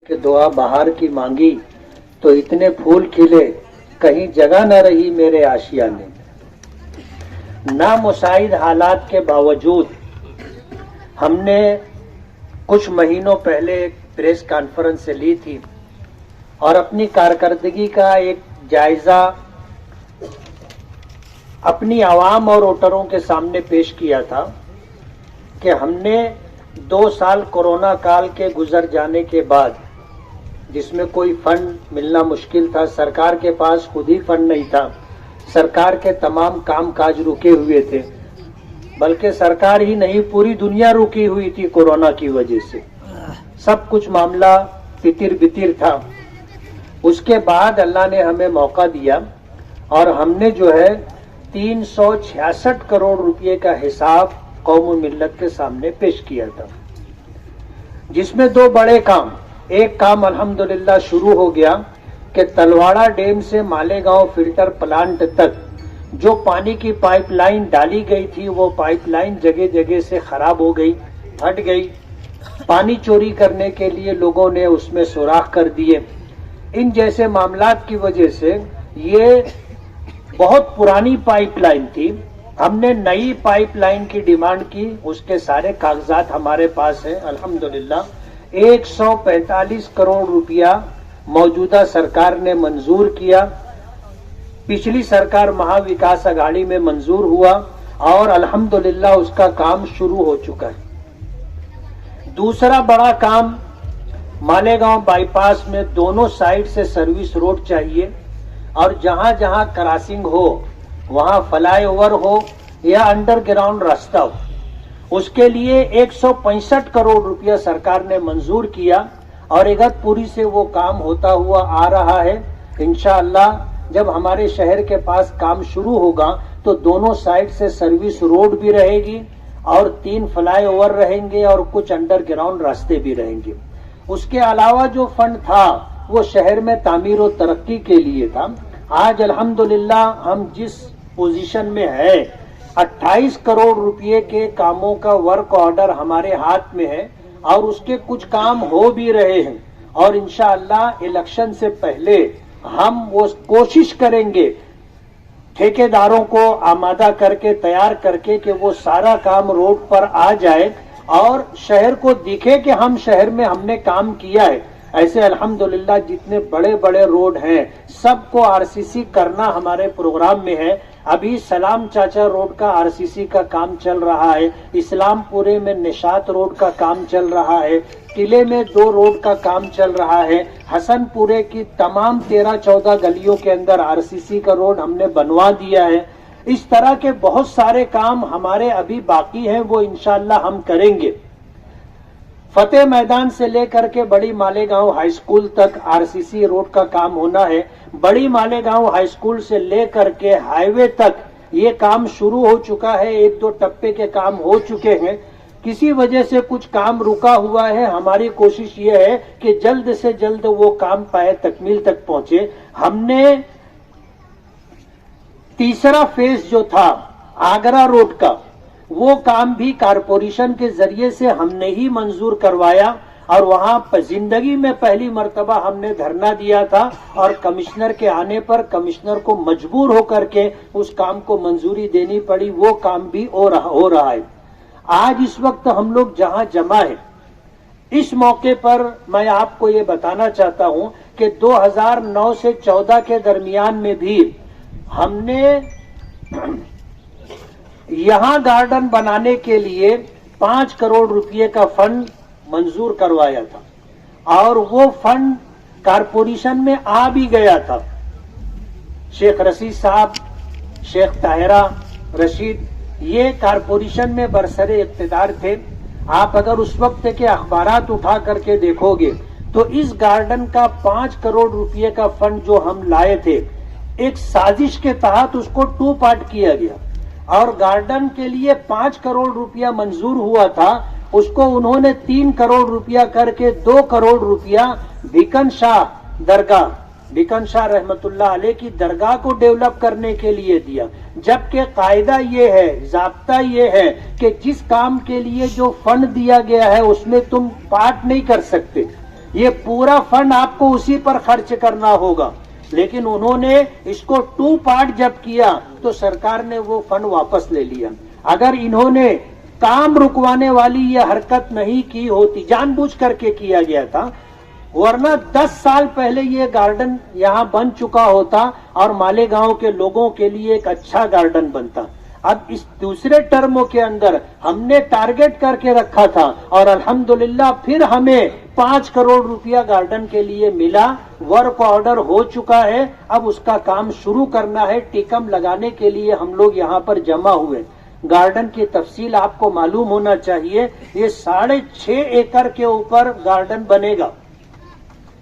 کہ دعا بہار کی مانگی تو اتنے پھول کھلے کہیں جگہ نہ رہی میرے آشیانے میں۔ نامساعد حالات کے باوجود ہم نے کچھ مہینوں پہلے ایک پریس کانفرنس لی تھی اور اپنی کارکردگی کا ایک جائزہ اپنی عوام اور ووٹروں کے سامنے پیش کیا تھا کہ ہم نے 2 سال کورونا کال کے گزر جانے کے بعد، جس میں کوئی فنڈ ملنا مشکل تھا، سرکار کے پاس خود ہی فنڈ نہیں تھا، سرکار کے تمام کام کاج رکے ہوئے تھے، بلکہ سرکار ہی نہیں پوری دنیا رکی ہوئی تھی کورونا کی وجہ سے، سب کچھ معاملہ تتر بتر تھا۔ اس کے بعد اللہ نے ہمیں موقع دیا اور ہم نے جو ہے 366 کروڑ روپے کا حساب قوم و ملت کے سامنے پیش کیا تھا، جس میں 2 بڑے کام، ایک کام الحمدللہ شروع ہو گیا کہ تلواڑہ ڈیم سے مالیگاؤں فلٹر پلانٹ تک جو پانی کی پائپ لائن ڈالی گئی تھی وہ پائپ لائن جگہ جگہ سے خراب ہو گئی، پھٹ گئی، پانی چوری کرنے کے لیے لوگوں نے اس میں سوراخ کر دیے۔ ان جیسے معاملات کی وجہ سے یہ بہت پرانی پائپ لائن تھی، ہم نے نئی پائپ لائن کی ڈیمانڈ کی، اس کے سارے کاغذات ہمارے پاس ہیں الحمدللہ۔ 145 کروڑ روپیہ موجودہ سرکار نے منظور کیا، پچھلی سرکار مہا وکاس اگاڑی میں منظور ہوا اور الحمدللہ اس کا کام شروع ہو چکا ہے۔ دوسرا بڑا کام، مالیگاؤں بائی پاس میں دونوں سائڈ سے سروس روڈ چاہیے اور جہاں جہاں کراسنگ ہو وہاں فلائی اوور ہو یا انڈر گراؤنڈ راستہ ہو، اس کے لیے 165 کروڑ روپیہ سرکار نے منظور کیا اور اگتپوری سے وہ کام ہوتا ہوا آ رہا ہے۔ انشاءاللہ جب ہمارے شہر کے پاس کام شروع ہوگا تو دونوں سائڈ سے سروس روڈ بھی رہے گی اور 3 فلائی اوور رہیں گے اور کچھ انڈر گراؤنڈ راستے بھی رہیں گے۔ اس کے علاوہ جو فنڈ تھا وہ شہر میں تعمیر و ترقی کے لیے تھا۔ آج الحمدللہ ہم جس پوزیشن میں ہے، 28 کروڑ روپے کے کاموں کا ورک آرڈر ہمارے ہاتھ میں ہے اور اس کے کچھ کام ہو بھی رہے ہیں اور انشاءاللہ الیکشن سے پہلے ہم وہ کوشش کریں گے ٹھیکیداروں کو آمادہ کر کے تیار کر کے کہ وہ سارا کام روڈ پر آ جائے اور شہر کو دکھے کہ ہم شہر میں ہم نے کام کیا ہے۔ ایسے الحمدللہ جتنے بڑے بڑے روڈ ہیں سب کو RCC کرنا ہمارے پروگرام میں ہے۔ ابھی سلام چاچا روڈ کا RCC کا کام چل رہا ہے، اسلام پورے میں نشاط روڈ کا کام چل رہا ہے، قلعے میں 2 روڈ کا کام چل رہا ہے، حسن پورے کی تمام 13-14 گلیوں کے اندر RCC کا روڈ ہم نے بنوا دیا ہے۔ اس طرح کے بہت سارے کام ہمارے ابھی باقی ہیں، وہ انشاءاللہ ہم کریں گے۔ فتح میدان سے لے کر کے بڑی مالیگاؤں ہائی اسکول تک RCC روڈ کا کام ہونا ہے۔ بڑی مالیگاؤں ہائی اسکول سے لے کر کے ہائی وے تک یہ کام شروع ہو چکا ہے، 1-2 ٹپے کے کام ہو چکے ہیں۔ کسی وجہ سے کچھ کام رکا ہوا ہے، ہماری کوشش یہ ہے کہ جلد سے جلد وہ کام پائے تکمیل تک پہنچے۔ ہم نے تیسرا فیز جو تھا آگرہ روڈ کا، وہ کام بھی کارپوریشن کے ذریعے سے ہم نے ہی منظور کروایا اور وہاں زندگی میں پہلی مرتبہ ہم نے دھرنا دیا تھا اور کمشنر کے آنے پر کمشنر کو مجبور ہو کر کے اس کام کو منظوری دینی پڑی، وہ کام بھی ہو رہا ہے۔ آج اس وقت ہم لوگ جہاں جمع ہیں، اس موقع پر میں آپ کو یہ بتانا چاہتا ہوں کہ 2009 سے 14 کے درمیان میں بھی ہم نے یہاں گارڈن بنانے کے لیے 5 کروڑ روپے کا فنڈ منظور کروایا تھا اور وہ فنڈ کارپوریشن میں آ بھی گیا تھا۔ شیخ رشید صاحب، شیخ طاہرہ رشید، یہ کارپوریشن میں برسر اقتدار تھے۔ آپ اگر اس وقت کے اخبارات اٹھا کر کے دیکھو گے تو اس گارڈن کا 5 کروڑ روپے کا فنڈ جو ہم لائے تھے، ایک سازش کے تحت اس کو 2 پارٹ کیا گیا اور گارڈن کے لیے 5 کروڑ روپیہ منظور ہوا تھا، اس کو انہوں نے 3 کروڑ روپیہ کر کے 2 کروڑ روپیہ بھیکن شاہ رحمت اللہ علیہ کی درگاہ کو ڈیولپ کرنے کے لیے دیا، جبکہ قاعدہ یہ ہے، ضابطہ یہ ہے کہ جس کام کے لیے جو فنڈ دیا گیا ہے اس میں تم پارٹ نہیں کر سکتے۔ یہ پورا فنڈ آپ کو اسی پر خرچ کرنا ہوگا. لیکن انہوں نے اس کو 2 پارٹ جب کیا تو سرکار نے وہ فنڈ واپس لے لیا. اگر انہوں نے کام رکوانے والی یہ حرکت نہیں کی ہوتی، جان بوجھ کر کے کیا گیا تھا، ورنہ 10 سال پہلے یہ گارڈن یہاں بن چکا ہوتا اور مالیگاؤں کے لوگوں کے لیے ایک اچھا گارڈن بنتا. اب اس دوسرے ٹرموں کے اندر ہم نے ٹارگٹ کر کے رکھا تھا اور الحمدللہ پھر ہمیں 5 کروڑ روپیہ گارڈن کے لیے ملا. ورک آرڈر ہو چکا ہے، اب اس کا کام شروع کرنا ہے. ٹیکم لگانے کے لیے ہم لوگ یہاں پر جمع ہوئے. گارڈن کی تفصیل آپ کو معلوم ہونا چاہیے. یہ 6.5 ایکڑ کے اوپر گارڈن بنے گا.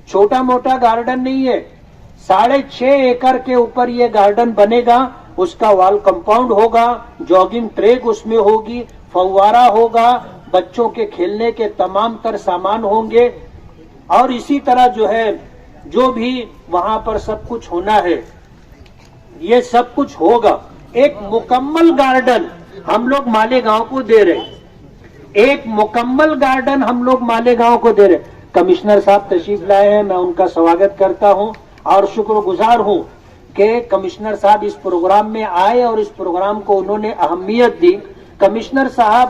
چھوٹا موٹا گارڈن نہیں ہے. 6.5 ایکڑ کے اوپر یہ گارڈن بنے گا. اس کا وال کمپاؤنڈ ہوگا، جاگنگ ٹریک اس میں ہوگی، فوارہ ہوگا، بچوں کے کھیلنے کے تمام تر سامان ہوں گے، اور اسی طرح جو ہے جو بھی وہاں پر سب کچھ ہونا ہے یہ سب کچھ ہوگا. ایک مکمل گارڈن ہم لوگ مالیگاؤں کو دے رہے. ایک مکمل گارڈن ہم لوگ مالیگاؤں کو دے رہے. کمشنر صاحب تشریف لائے ہیں، میں ان کا سواگت کرتا ہوں اور شکر گزار ہوں کہ کمشنر صاحب اس پروگرام میں آئے اور اس پروگرام کو انہوں نے اہمیت دی. کمشنر صاحب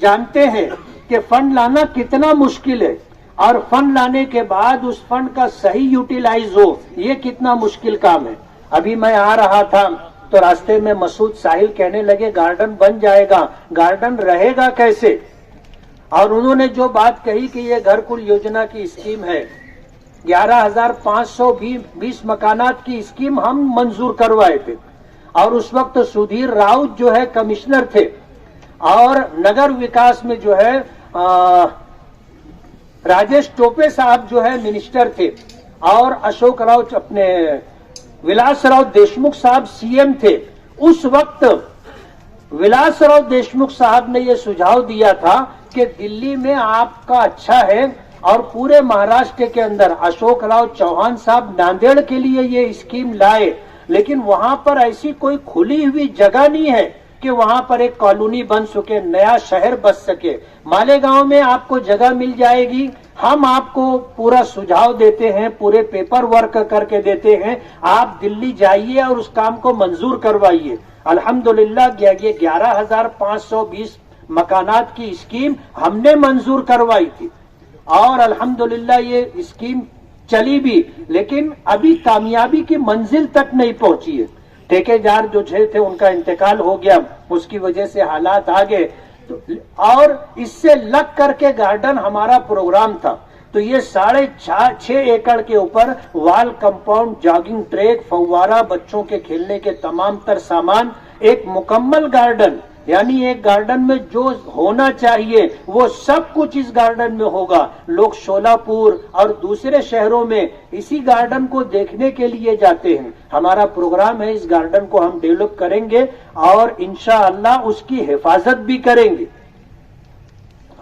جانتے ہیں کہ فنڈ لانا کتنا مشکل ہے اور فنڈ لانے کے بعد اس فنڈ کا صحیح یوٹیلائز ہو یہ کتنا مشکل کام ہے. ابھی میں آ رہا تھا تو راستے میں مسعود ساحل کہنے لگے گارڈن بن جائے گا، گارڈن رہے گا کیسے؟ اور انہوں نے جو بات کہی کہ یہ گھر کل یوجنا کی اسکیم ہے، 11,520 مکانات کی اسکیم ہم منظور کروائے تھے اور اس وقت سدھیر راؤت جو ہے کمشنر تھے اور نگر وکاس میں جو ہے راجیش ٹوپے صاحب جو ہے منسٹر تھے اور اشوک راؤ اپنے ولاس راؤ دیشمکھ صاحب سی ایم تھے. اس وقت ولاس راؤ دیشمکھ صاحب نے یہ سجھاؤ دیا تھا کہ دلی میں آپ کا اچھا ہے اور پورے مہاراشٹر کے اندر اشوک راؤ چوہان صاحب ناندیڑ کے لیے یہ اسکیم لائے، لیکن وہاں پر ایسی کوئی کھلی ہوئی جگہ نہیں ہے کہ وہاں پر ایک کالونی بن سکے، نیا شہر بس سکے. مالیگاؤں میں آپ کو جگہ مل جائے گی. ہم آپ کو پورا سجھاؤ دیتے ہیں، پورے پیپر ورک کر کے دیتے ہیں. آپ دلی جائیے اور اس کام کو منظور کروائیے. الحمدللہ یہ 11,520 مکانات کی اسکیم ہم نے منظور کروائی تھی اور الحمدللہ یہ اسکیم چلی بھی، لیکن ابھی کامیابی کی منزل تک نہیں پہنچی ہے. ٹھیکیدار جو تھے ان کا انتقال ہو گیا، اس کی وجہ سے حالات آ گئے اور اس سے لگ کر کے گارڈن ہمارا پروگرام تھا. تو یہ 6.5 ایکڑ کے اوپر وال کمپاؤنڈ، جاگنگ ٹریک، فوارہ، بچوں کے کھیلنے کے تمام تر سامان، ایک مکمل گارڈن. یعنی ایک گارڈن میں جو ہونا چاہیے وہ سب کچھ اس گارڈن میں ہوگا. لوگ شولہ پور اور دوسرے شہروں میں اسی گارڈن کو دیکھنے کے لیے جاتے ہیں. ہمارا پروگرام ہے اس گارڈن کو ہم ڈیولپ کریں گے اور انشاءاللہ اس کی حفاظت بھی کریں گے.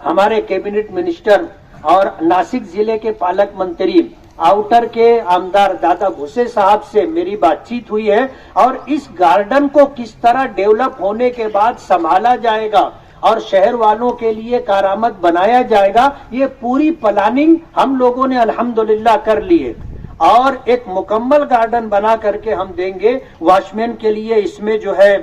ہمارے کیبنٹ منسٹر اور ناسک ضلع کے پالک منتری آؤٹر کے آمدار دادا بھوسے صاحب سے میری بات چیت ہوئی ہے اور اس گارڈن کو کس طرح ڈیولپ ہونے کے بعد سنبھالا جائے گا اور شہر والوں کے لیے کارآمد بنایا جائے گا، یہ پوری پلاننگ ہم لوگوں نے الحمدللہ کر لی ہے اور ایک مکمل گارڈن بنا کر کے ہم دیں گے. واچ مین کے لیے اس میں جو ہے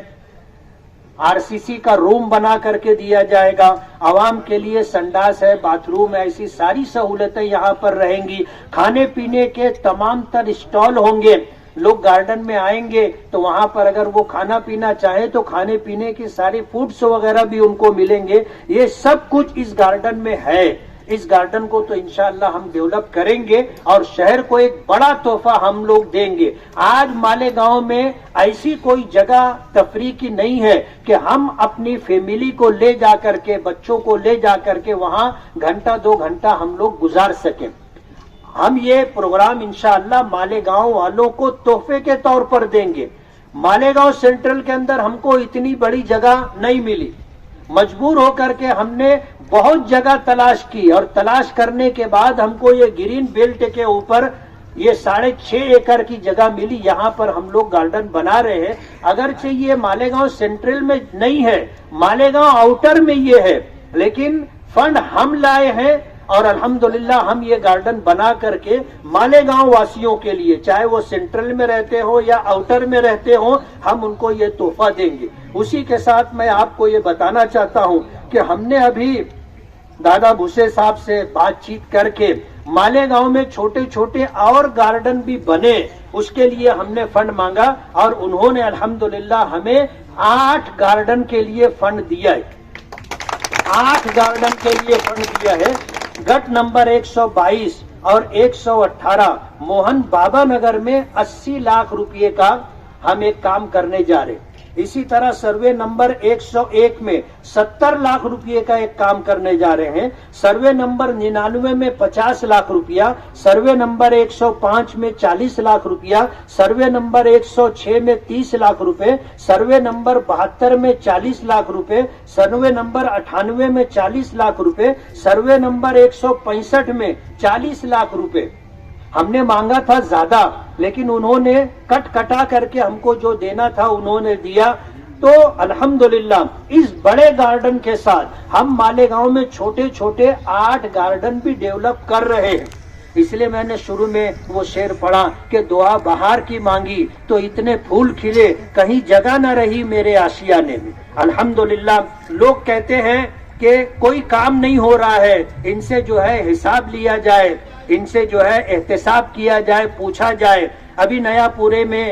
RCC کا روم بنا کر کے دیا جائے گا. عوام کے لیے سنڈاس ہے، باتھ روم ہے، ایسی ساری سہولتیں یہاں پر رہیں گی. کھانے پینے کے تمام تر اسٹال ہوں گے. لوگ گارڈن میں آئیں گے تو وہاں پر اگر وہ کھانا پینا چاہے تو کھانے پینے کی ساری فوڈس وغیرہ بھی ان کو ملیں گے. یہ سب کچھ اس گارڈن میں ہے. اس گارڈن کو تو انشاءاللہ ہم ڈیولپ کریں گے اور شہر کو ایک بڑا تحفہ ہم لوگ دیں گے. آج مالیگاؤں میں ایسی کوئی جگہ تفریح کی نہیں ہے کہ ہم اپنی فیملی کو لے جا کر کے، بچوں کو لے جا کر کے وہاں گھنٹہ 2 گھنٹہ ہم لوگ گزار سکیں. ہم یہ پروگرام انشاءاللہ مالیگاؤں والوں کو تحفے کے طور پر دیں گے. مالیگاؤں سینٹرل کے اندر ہم کو اتنی بڑی جگہ نہیں ملی، مجبور ہو کر کے ہم نے بہت جگہ تلاش کی اور تلاش کرنے کے بعد ہم کو یہ گرین بیلٹ کے اوپر یہ 6.5 ایکڑ کی جگہ ملی. یہاں پر ہم لوگ گارڈن بنا رہے ہیں. اگرچہ یہ مالیگاؤں سینٹرل میں نہیں ہے، مالیگاؤں آؤٹر میں یہ ہے، لیکن فنڈ ہم لائے ہیں اور الحمدللہ ہم یہ گارڈن بنا کر کے مالیگاؤں واسیوں کے لیے، چاہے وہ سینٹرل میں رہتے ہو یا آؤٹر میں رہتے ہو، ہم ان کو یہ تحفہ دیں گے۔ اسی کے ساتھ میں آپ کو یہ بتانا چاہتا ہوں کہ ہم نے ابھی دادا بھوسے صاحب سے بات چیت کر کے مالیگاؤں میں چھوٹے چھوٹے اور گارڈن بھی بنے، اس کے لیے ہم نے فنڈ مانگا اور انہوں نے الحمدللہ ہمیں 8 گارڈن کے لیے فنڈ دیا ہے۔ 8 گارڈن کے لیے فنڈ دیا ہے۔ گٹ نمبر 122 اور 118 موہن بابا نگر میں 80 لاکھ روپے کا ہم ایک کام کرنے جا رہے ہیں۔ اسی طرح سروے نمبر 101 میں 70 لاکھ روپے کا ایک کام کرنے جا رہے ہیں۔ سروے نمبر 99 میں 50 لاکھ روپیہ، سروے نمبر 105 میں 40 لاکھ روپیہ، سروے نمبر 106 میں 30 لاکھ روپے، سروے نمبر 72 میں 40 لاکھ روپے، سروے نمبر 98 میں 40 لاکھ روپے، سروے نمبر 165 میں 40 لاکھ روپے۔ ہم نے مانگا تھا زیادہ، لیکن انہوں نے کٹ کٹا کر کے ہم کو جو دینا تھا انہوں نے دیا۔ تو الحمدللہ اس بڑے گارڈن کے ساتھ ہم مالیگاؤں میں چھوٹے چھوٹے 8 گارڈن بھی ڈیولپ کر رہے ہیں۔ اس لیے میں نے شروع میں وہ شعر پڑھا کہ دعا بہار کی مانگی تو اتنے پھول کھلے، کہیں جگہ نہ رہی میرے آشیانے میں۔ الحمدللہ لوگ کہتے ہیں کہ کوئی کام نہیں ہو رہا ہے، ان سے جو ہے حساب لیا جائے، ان سے جو ہے احتساب کیا جائے، پوچھا جائے۔ ابھی نیا پورے میں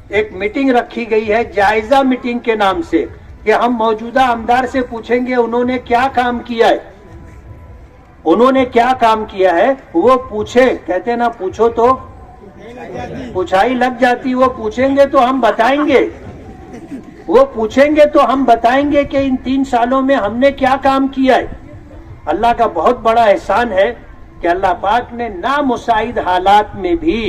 ایک میٹنگ رکھی گئی ہے جائزہ میٹنگ کے نام سے، کہ ہم موجودہ آمدار سے پوچھیں گے انہوں نے کیا کام کیا ہے، انہوں نے کیا کام کیا ہے۔ وہ پوچھے، کہتے نا پوچھو تو پوچھائی لگ جاتی، وہ پوچھیں گے تو ہم بتائیں گے، وہ پوچھیں گے تو ہم بتائیں گے کہ ان 3 سالوں میں ہم نے کیا کام کیا ہے۔ اللہ کا بہت بڑا احسان ہے کہ اللہ پاک نے نامساعد حالات میں بھی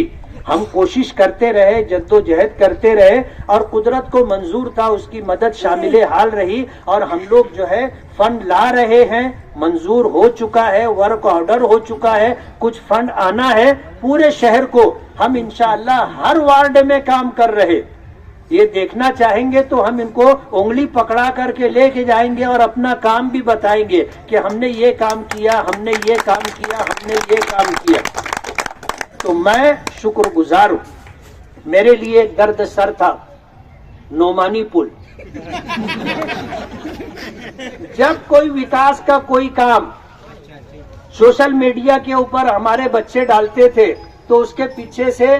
ہم کوشش کرتے رہے، جدوجہد کرتے رہے، اور قدرت کو منظور تھا، اس کی مدد شامل حال رہی، اور ہم لوگ جو ہے فنڈ لا رہے ہیں، منظور ہو چکا ہے، ورک آرڈر ہو چکا ہے، کچھ فنڈ آنا ہے۔ پورے شہر کو ہم انشاءاللہ ہر وارڈ میں کام کر رہے، یہ دیکھنا چاہیں گے تو ہم ان کو انگلی پکڑا کر کے لے کے جائیں گے اور اپنا کام بھی بتائیں گے کہ ہم نے یہ کام کیا، ہم نے یہ کام کیا، ہم نے یہ کام کیا۔ تو میں شکر گزار ہوں۔ میرے لیے درد سر تھا نعمانی پل۔ جب کوئی وکاس کا کوئی کام سوشل میڈیا کے اوپر ہمارے بچے ڈالتے تھے تو اس کے پیچھے سے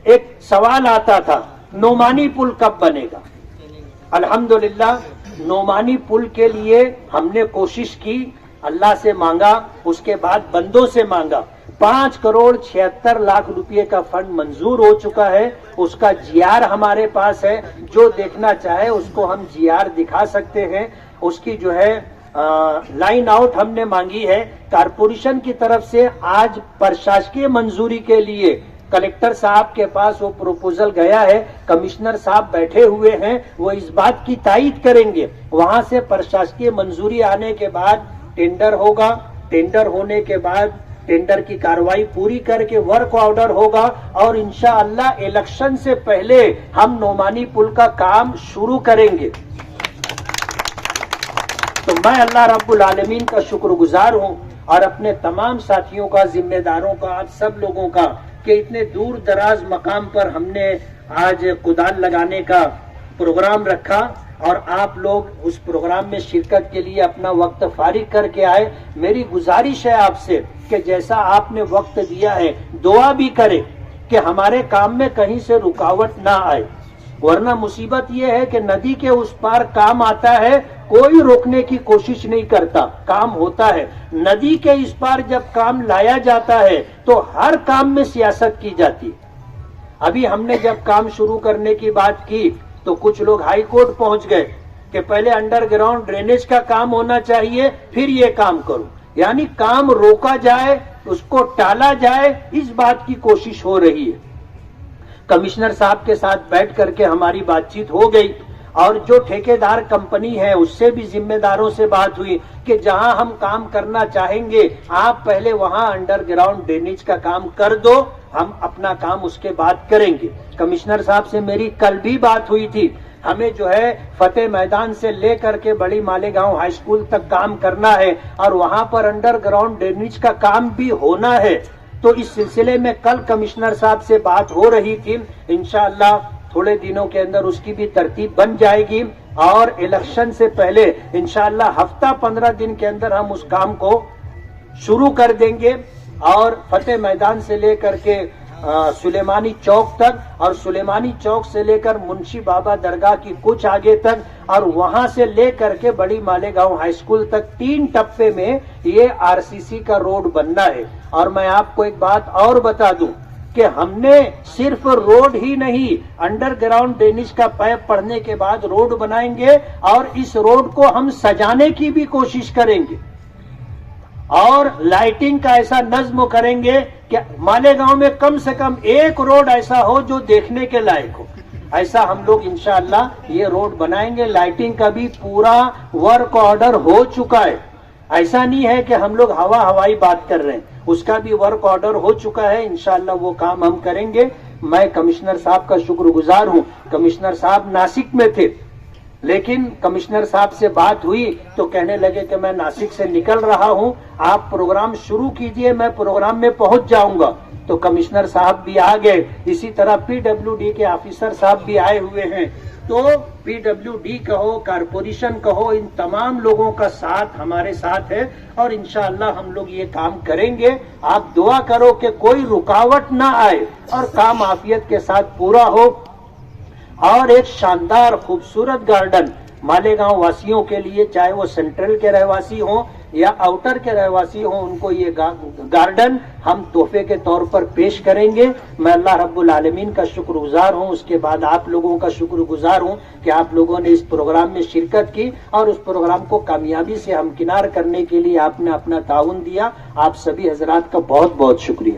ایک سوال آتا تھا، نعمانی پل کب بنے گا؟ الحمدللہ نعمانی پل کے لیے ہم نے کوشش کی، اللہ سے مانگا، اس کے بعد بندوں سے مانگا۔ 5 کروڑ 76 لاکھ روپے کا فنڈ منظور ہو چکا ہے، اس کا جی آر ہمارے پاس ہے، جو دیکھنا چاہے اس کو ہم جی آر دکھا سکتے ہیں۔ اس کی جو ہے لائن آؤٹ ہم نے مانگی ہے کارپوریشن کی طرف سے۔ آج پرشاسکی منظوری کے لیے کلکٹر صاحب کے پاس وہ پروپوزل گیا ہے، کمشنر صاحب بیٹھے ہوئے ہیں، وہ اس بات کی تائید کریں گے۔ وہاں سے پرشاسکی منظوری آنے کے بعد ٹینڈر ہوگا، ٹینڈر ہونے کے بعد ٹینڈر کی کاروائی پوری کر کے ورک آرڈر ہوگا، اور انشاءاللہ الیکشن سے پہلے ہم نعمانی پل کا کام شروع کریں گے۔ تو میں اللہ رب العالمین کا شکر گزار ہوں، اور اپنے تمام ساتھیوں کا، ذمہ داروں کا، آپ سب لوگوں کا، کہ اتنے دور دراز مقام پر ہم نے آج کدال لگانے کا پروگرام رکھا، اور آپ لوگ اس پروگرام میں شرکت کے لیے اپنا وقت فارغ کر کے آئے۔ میری گزارش ہے آپ سے کہ جیسا آپ نے وقت دیا ہے دعا بھی کرے کہ ہمارے کام میں کہیں سے رکاوٹ نہ آئے، ورنہ مصیبت یہ ہے کہ ندی کے اس پار کام آتا ہے، کوئی روکنے کی کوشش نہیں کرتا، کام ہوتا ہے۔ ندی کے اس پار جب کام لایا جاتا ہے تو ہر کام میں سیاست کی جاتی ہے۔ ابھی ہم نے جب کام شروع کرنے کی بات کی تو کچھ لوگ ہائی کورٹ پہنچ گئے کہ پہلے انڈر گراؤنڈ ڈرینیج کا کام ہونا چاہیے، پھر یہ کام کرو، یعنی کام روکا جائے، اس کو ٹالا جائے، اس بات کی کوشش ہو رہی ہے۔ کمشنر صاحب کے ساتھ بیٹھ کر کے ہماری بات چیت ہو گئی، اور جو ٹھیکیدار کمپنی ہے اس سے بھی ذمہ داروں سے بات ہوئی کہ جہاں ہم کام کرنا چاہیں گے آپ پہلے وہاں انڈر گراؤنڈ ڈرینیج کا کام کر دو، ہم اپنا کام اس کے بعد کریں گے۔ کمشنر صاحب سے میری کل بھی بات ہوئی تھی ہمیں جو ہے فتح میدان سے لے کر کے بڑی مالیگاؤں ہائی اسکول تک کام کرنا ہے اور وہاں پر انڈر گراؤنڈ ڈرینیج کا کام بھی ہونا ہے. تو اس سلسلے میں کل کمشنر صاحب سے بات ہو رہی تھی. انشاءاللہ تھوڑے دنوں کے اندر اس کی بھی ترتیب بن جائے گی اور الیکشن سے پہلے انشاءاللہ ہفتہ 15 دن کے اندر ہم اس کام کو شروع کر دیں گے اور فتح میدان سے لے کر کے سلیمانی چوک تک اور سلیمانی چوک سے لے کر منشی بابا درگاہ کی کچھ آگے تک اور وہاں سے لے کر کے بڑی مالیگاؤں ہائی اسکول تک 3 ٹپے میں یہ RCC کا روڈ بننا ہے. اور میں آپ کو ایک بات اور بتا دوں کہ ہم نے صرف روڈ ہی نہیں انڈر گراؤنڈ ڈرینیج کا پائپ پڑنے کے بعد روڈ بنائیں گے اور اس روڈ کو ہم سجانے کی بھی کوشش کریں گے اور لائٹنگ کا ایسا نظم کریں گے کہ مالیگاؤں میں کم سے کم ایک روڈ ایسا ہو جو دیکھنے کے لائق ہو. ایسا ہم لوگ انشاءاللہ یہ روڈ بنائیں گے. لائٹنگ کا بھی پورا ورک آرڈر ہو چکا ہے. ایسا نہیں ہے کہ ہم لوگ ہوائی بات کر رہے ہیں. اس کا بھی ورک آرڈر ہو چکا ہے. انشاءاللہ وہ کام ہم کریں گے. میں کمشنر صاحب کا شکر گزار ہوں. کمشنر صاحب ناسک میں تھے لیکن کمشنر صاحب سے بات ہوئی تو کہنے لگے کہ میں ناسک سے نکل رہا ہوں, آپ پروگرام شروع کیجئے, میں پروگرام میں پہنچ جاؤں گا. تو کمشنر صاحب بھی آ گئے. اسی طرح PWD کے آفیسر صاحب بھی آئے ہوئے ہیں. تو PWD کہو, کارپوریشن کہو, ان تمام لوگوں کا ساتھ ہمارے ساتھ ہے اور انشاءاللہ ہم لوگ یہ کام کریں گے. آپ دعا کرو کہ کوئی رکاوٹ نہ آئے اور کام عافیت کے ساتھ پورا ہو اور ایک شاندار خوبصورت گارڈن مالیگاؤں واسیوں کے لیے, چاہے وہ سینٹرل کے رہواسی ہوں یا آؤٹر کے رہواسی ہوں, ان کو یہ گارڈن ہم تحفے کے طور پر پیش کریں گے. میں اللہ رب العالمین کا شکر گزار ہوں. اس کے بعد آپ لوگوں کا شکر گزار ہوں کہ آپ لوگوں نے اس پروگرام میں شرکت کی اور اس پروگرام کو کامیابی سے ہمکنار کرنے کے لیے آپ نے اپنا تعاون دیا. آپ سبھی حضرات کا بہت بہت شکریہ.